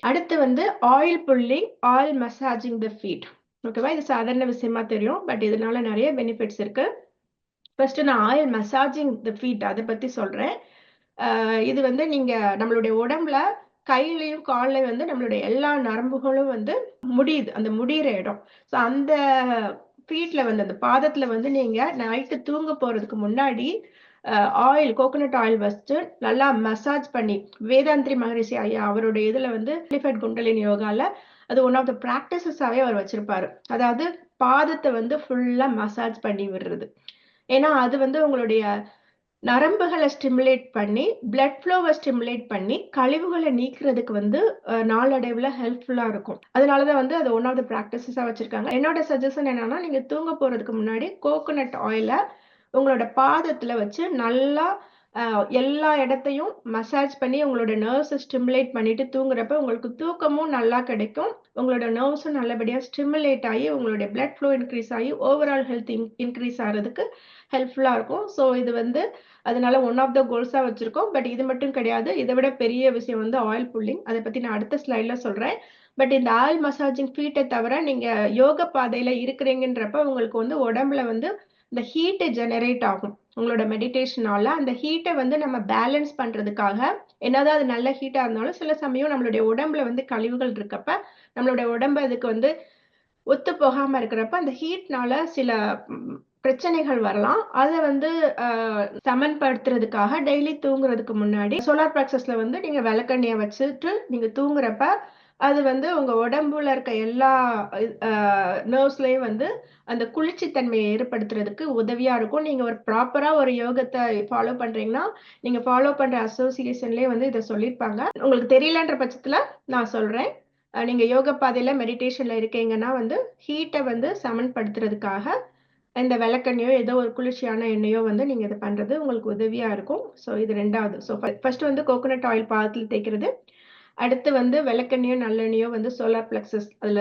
அடுத்து வந்து oil pulling, oil massaging the feet. ஓகேவா? இது சாதாரண விஷயமா தெரியும், பட் இதனால நிறைய பெனிஃபிட்ஸ் இருக்கு. ஃபர்ஸ்ட் நான் ஆயில் மசாஜிங் த ஃபீட் அதை பத்தி சொல்றேன். இது வந்து நீங்க நம்மளுடைய உடம்புல கையிலையும் கால்லையும் வந்து நம்மளுடைய எல்லா நரம்புகளும் வந்து முடியுது, அந்த முடியிற இடம். ஸோ அந்த ஃபீட்ல வந்து அந்த பாதத்துல வந்து நீங்க நைட்டு தூங்க போறதுக்கு முன்னாடி ஆயில், கோகோனட் ஆயில் வச்சு நல்லா மசாஜ் பண்ணி, வேதாந்திரி மகரிஷி ஐயா அவருடைய இதுல வந்து குண்டலினி யோகால அது ஒன் ஆஃப் த பிராக்டிசஸாவே அவர் வச்சிருப்பாரு. அதாவது பாதத்தை வந்து ஃபுல்லா மசாஜ் பண்ணி விடுறது. ஏன்னா அது வந்து உங்களுடைய நரம்புகளை ஸ்டிமுலேட் பண்ணி, பிளட் ஃப்ளோவை ஸ்டிமுலேட் பண்ணி, கழிவுகளை நீக்கிறதுக்கு வந்து நாளடைவுல ஹெல்ப்ஃபுல்லா இருக்கும். அதனாலதான் வந்து அது ஒன் ஆஃப் த பிராக்டிசஸா வச்சிருக்காங்க. என்னோட சஜஷன் என்னன்னா, நீங்க தூங்க போறதுக்கு முன்னாடி கோகோனட் ஆயில உங்களோட பாதத்துல வச்சு நல்லா எல்லா இடத்தையும் மசாஜ் பண்ணி உங்களோட நர்வ்ஸை ஸ்டிமுலேட் பண்ணிட்டு தூங்குறப்ப உங்களுக்கு தூக்கமும் நல்லா கிடைக்கும். உங்களோட நர்வ்ஸும் நல்லபடியா ஸ்டிமுலேட் ஆகி உங்களுடைய பிளட் ஃப்ளோ இன்க்ரீஸ் ஆகி ஓவரால் ஹெல்த் இன்க்ரீஸ் ஆகிறதுக்கு ஹெல்ப்ஃபுல்லா இருக்கும். ஸோ இது வந்து அதனால ஒன் ஆஃப் த கோல்ஸா வச்சிருக்கோம். பட் இது மட்டும் கிடையாது, இதை விட பெரிய விஷயம் வந்து ஆயில் புல்லிங். அதை பத்தி நான் அடுத்த ஸ்லைட்ல சொல்றேன். பட் இந்த ஆயில் மசாஜிங் ஃபீட்டை தவிர நீங்க யோக பாதையில இருக்கிறீங்கன்றப்ப உங்களுக்கு வந்து உடம்புல வந்து இந்த ஹீட் ஜெனரேட் ஆகும். உங்களோட மெடிடேஷனால அந்த ஹீட்டை வந்து நம்ம பேலன்ஸ் பண்றதுக்காக, என்னதான் அது நல்ல ஹீட்டா இருந்தாலும் சில சமயம் நம்மளுடைய உடம்புல வந்து கழிவுகள் இருக்கப்ப நம்மளுடைய உடம்பு அதுக்கு வந்து ஒத்து போகாம இருக்கிறப்ப அந்த ஹீட்னால சில பிரச்சனைகள் வரலாம். அதை வந்து சமன்படுத்துறதுக்காக டெய்லி தூங்குறதுக்கு முன்னாடி சோலார் பிளக்ஸஸ்ல வந்து நீங்க விளக்கெண்ணெய வச்சுட்டு நீங்க தூங்குறப்ப அது வந்து உங்க உடம்புல இருக்க எல்லா நர்வ்ஸ்லயும் வந்து அந்த குளிர்ச்சி தன்மையை ஏற்படுத்துறதுக்கு உதவியா இருக்கும். நீங்க ஒரு ப்ராப்பரா ஒரு யோகத்தை ஃபாலோ பண்றீங்கன்னா, நீங்க ஃபாலோ பண்ற அசோசியேஷன்லயே வந்து இதை சொல்லியிருப்பாங்க. உங்களுக்கு தெரியலன்ற பட்சத்துல நான் சொல்றேன். நீங்க யோக பாதையில மெடிடேஷன்ல இருக்கீங்கன்னா வந்து ஹீட்டை வந்து சமன்படுத்துறதுக்காக இந்த விளக்கெண்ணெயோ ஏதோ ஒரு குளிர்ச்சியான எண்ணெயோ வந்து நீங்க இதை பண்றது உங்களுக்கு உதவியா இருக்கும். ஸோ இது ரெண்டாவது. ஸோ ஃபர்ஸ்ட் வந்து கோகோனட் ஆயில் பாதத்தில் தேய்க்கிறது. அடுத்து வந்து விளக்கெண்ணெயோ நல்லெண்ணெயோ வந்து சோலார் பிளக்ஸஸ் அதுல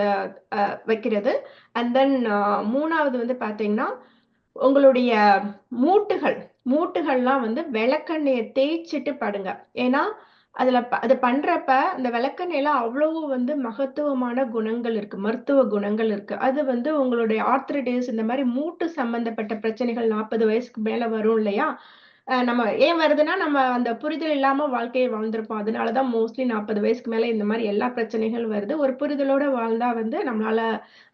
வைக்கிறது. அண்ட் தென் மூணாவது வந்து பாத்தீங்கன்னா உங்களுடைய மூட்டுகள்லாம் வந்து விளக்கெண்ணெயை தேய்ச்சிட்டு படுங்க. ஏன்னா அதுல அது பண்றப்ப அந்த விளக்கெண்ணெயில அவ்வளவு வந்து மகத்துவமான குணங்கள் இருக்கு, மருத்துவ குணங்கள் இருக்கு. அது வந்து உங்களுடைய ஆர்த்ரைட்டிஸ் இந்த மாதிரி மூட்டு சம்பந்தப்பட்ட பிரச்சனைகள் 40 வயசுக்கு மேல வரும் இல்லையா? நம்ம ஏன் வருதுன்னா நம்ம அந்த புரிதல் இல்லாம வாழ்க்கையை வாழ்ந்திருப்போம். அதனாலதான் மோஸ்ட்லி 40 வயசுக்கு மேல இந்த மாதிரி எல்லா பிரச்சனைகளும் வருது. ஒரு புரிதலோட வாழ்ந்தா வந்து நம்மளால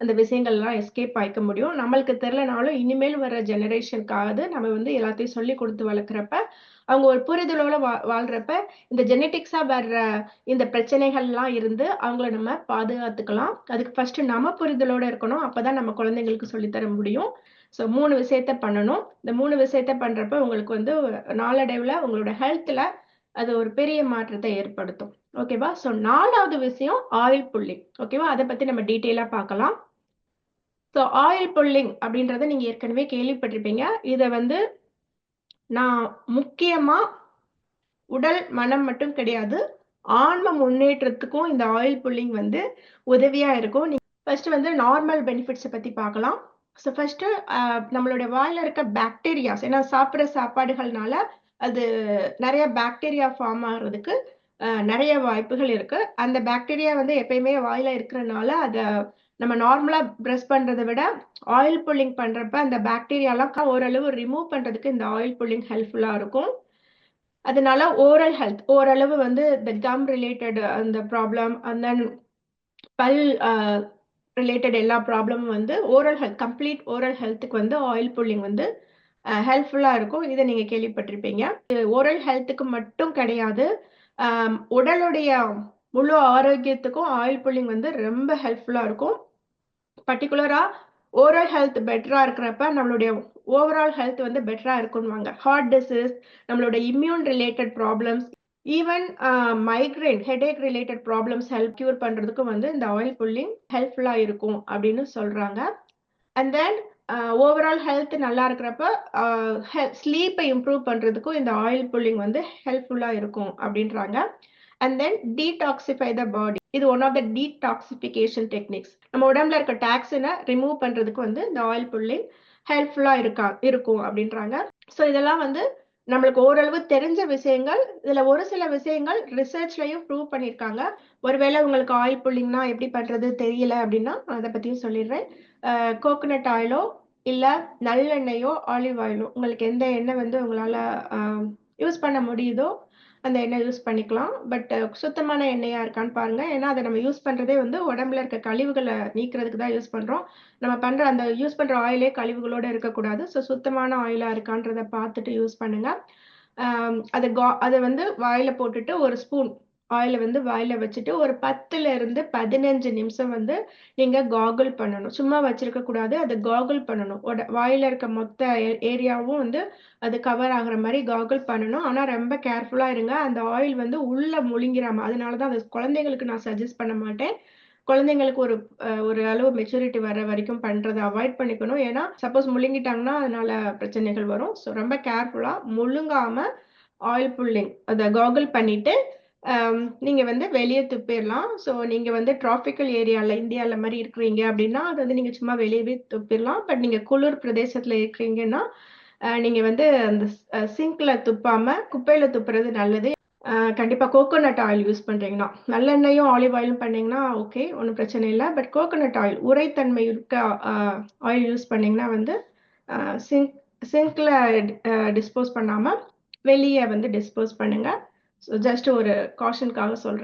அந்த விஷயங்கள்லாம் எஸ்கேப் ஆயிக்க முடியும். நம்மளுக்கு தெரியலனாலும் இனிமேல் வர்ற ஜெனரேஷனுக்காவது நம்ம வந்து எல்லாத்தையும் சொல்லி கொடுத்து வளர்க்குறப்ப அவங்க ஒரு புரிதலோட வாழ்றப்ப இந்த ஜெனட்டிக்ஸா வர்ற இந்த பிரச்சனைகள்லாம் இருந்து அவங்கள நம்ம பாதுகாத்துக்கலாம். அதுக்கு ஃபர்ஸ்ட் நம்ம புரிதலோட இருக்கணும். அப்பதான் நம்ம குழந்தைங்களுக்கு சொல்லித்தர முடியும். ஸோ 3 விஷயத்த பண்ணணும். இந்த 3 விஷயத்த பண்றப்ப உங்களுக்கு வந்து நாளடைவுல உங்களோட ஹெல்த்ல அது ஒரு பெரிய மாற்றத்தை ஏற்படுத்தும். ஓகேவா? ஸோ 4வது விஷயம் ஆயில் புல்லிங். ஓகேவா? அதை பத்தி நம்ம டீட்டெயிலா பார்க்கலாம். ஸோ ஆயில் புல்லிங் அப்படின்றத நீங்க ஏற்கனவே கேள்விப்பட்டிருப்பீங்க. இதை வந்து நான் முக்கியமா உடல் மனம் மட்டும் கிடையாது, ஆன்ம முன்னேற்றத்துக்கும் இந்த ஆயில் புல்லிங் வந்து உதவியா இருக்கும். ஃபர்ஸ்ட் வந்து நார்மல் பெனிஃபிட்ஸை பத்தி பார்க்கலாம். ஸோ ஃபர்ஸ்ட் நம்மளுடைய வாயில இருக்க பாக்டீரியாஸ், ஏன்னா சாப்பிட்ற சாப்பாடுகள்னால அது நிறைய பாக்டீரியா ஃபார்ம் ஆகுறதுக்கு நிறைய வாய்ப்புகள் இருக்கு. அந்த பாக்டீரியா வந்து எப்பயுமே வாயில இருக்கிறதுனால அதை நம்ம நார்மலா பிரஷ் பண்றதை விட ஆயில் புல்லிங் பண்றப்ப அந்த பாக்டீரியாலாம் ஓரளவு ரிமூவ் பண்றதுக்கு இந்த ஆயில் புல்லிங் ஹெல்ப்ஃபுல்லா இருக்கும். அதனால ஓரல் ஹெல்த் ஓரளவு வந்து இந்த கம் ரிலேட்டட் அந்த ப்ராப்ளம், அண்ட் தென் பல் ரிலேட்டட் எல்லா ப்ராப்ளமும் வந்து ஓரல் ஹெல்த், கம்ப்ளீட் ஓரல் ஹெல்த்துக்கு வந்து ஆயில் புல்லிங் வந்து ஹெல்ப்ஃபுல்லா இருக்கும். இதை நீங்க கேள்விப்பட்டிருப்பீங்க. ஓரல் ஹெல்த்துக்கு மட்டும் கிடையாது, உடலுடைய முழு ஆரோக்கியத்துக்கும் ஆயில் புல்லிங் வந்து ரொம்ப ஹெல்ப்ஃபுல்லா இருக்கும். பர்டிகுலரா ஓரல் ஹெல்த் பெட்டரா இருக்கிறப்ப நம்மளுடைய ஓவரால் ஹெல்த் வந்து பெட்டரா இருக்கும்வாங்க. ஹார்ட் டிசீஸ், நம்மளோட immune related problems, even migraine, headache related problems cure பண்றதுக்கு வந்து இந்த ஆயில் புல்லிங் ஹெல்ப்ஃபுல்லா இருக்கும் அப்படின்னு சொல்றாங்க. அண்ட் தென் ஓவரால் ஹெல்த் நல்லா இருக்கிறப்ப ஸ்லீப்பை இம்ப்ரூவ் பண்றதுக்கும் இந்த ஆயில் புல்லிங் வந்து ஹெல்ப்ஃபுல்லா இருக்கும் அப்படின்றாங்க. And then detoxify the body, இது one of the detoxification techniques. நம்ம உடம்புல இருக்க டாக்ஸினை ரிமூவ் பண்றதுக்கு வந்து இந்த ஆயில் புல்லிங் ஹெல்ப்ஃபுல்லா இருக்கும் அப்படின்றாங்க. ஸோ இதெல்லாம் வந்து நம்மளுக்கு ஓரளவு தெரிஞ்ச விஷயங்கள். இதுல ஒரு சில விஷயங்கள் ரிசர்ச்லயும் ப்ரூவ் பண்ணியிருக்காங்க. ஒருவேளை உங்களுக்கு ஆயில் புல்லிங்னா எப்படி பண்றது தெரியல அப்படின்னா, அத பத்தியும் சொல்லிடுறேன். கோகனட் ஆயிலோ, இல்ல நல்லெண்ணெயோ, ஆலிவ் ஆயிலோ உங்களுக்கு எந்த எண்ணெய் வந்து உங்களால அ யூஸ் பண்ண முடியுதோ, அந்த எண்ணெய் யூஸ் பண்ணிக்கலாம். பட் சுத்தமான எண்ணெயா இருக்கான்னு பாருங்க. ஏன்னா, அத நம்ம யூஸ் பண்றதே வந்து உடம்புல இருக்க கழிவுகள நீக்குறதுக்கு தான் யூஸ் பண்றோம். நம்ம பண்ற அந்த யூஸ் பண்ற ஆயிலே கழிவுகளோட இருக்கக்கூடாது. சுத்தமான ஆயிலா இருக்கான்றத பார்த்துட்டு யூஸ் பண்ணுங்க. அத வந்து வாயில போட்டுட்டு ஒரு ஸ்பூன் ஆயில வந்து வாயில வச்சுட்டு ஒரு 10ல இருந்து 15 நிமிஷம் வந்து நீங்க காகுள் பண்ணணும். சும்மா வச்சிருக்க கூடாது. அத காகுள் பண்ணணும். வாயில இருக்க மொத்த ஏரியாவும் வந்து அது கவர் ஆகுற மாரி காகுள் பண்ணணும். ஆனா ரொம்ப கேர்ஃபுல்லா இருங்க. அந்த ஆயில் வந்து உள்ள முழுங்கிராம. அதனால தான் அது குழந்தைகளுக்கு நான் சஜெஸ்ட் பண்ண மாட்டேன். குழந்தைங்களுக்கு ஒரு அளவு மெச்சூரிட்டி வர்ற வரைக்கும் பண்றத அவாய்ட் பண்ணிக்கணும். ஏன்னா, சப்போஸ் முழுங்கிட்டாங்கன்னா, அதனால பிரச்சனைகள் வரும். ஸோ ரொம்ப கேர்ஃபுல்லா முழுங்காம ஆயில் புல்லிங் அத காகுள் பண்ணிட்டு, நீங்க வந்து வெளிய துப்பிடலாம். ஸோ நீங்க வந்து டிராபிக்கல் ஏரியால இந்தியால மாரி இருக்கிறீங்க அப்படின்னா, அது வந்து நீங்க சும்மா வெளியவே துப்பிடலாம். பட் நீங்க குளிர் பிரதேசத்துல இருக்கிறீங்கன்னா, நீங்க வந்து அந்த சிங்க்ல துப்பாம குப்பையில துப்புறது நல்லது. கண்டிப்பா கோகோனட் ஆயில் யூஸ் பண்றீங்கன்னா, நல்லெண்ணெயும், ஆலிவ் ஆயிலும் பண்ணீங்கன்னா ஓகே. ஒண்ணும் பிரச்சனை இல்ல. பட் கோகோனட் ஆயில் உரைத்தன்மை இருக்க அ ஆயில் யூஸ் பண்ணீங்கன்னா வந்து, அ சிங்க் சிங்க்ல டிஸ்போஸ் பண்ணாம, வெளிய வந்து டிஸ்போஸ் பண்ணுங்க. ஸோ ஜஸ்ட் ஒரு காஷன்க்காக சொல்றேன்.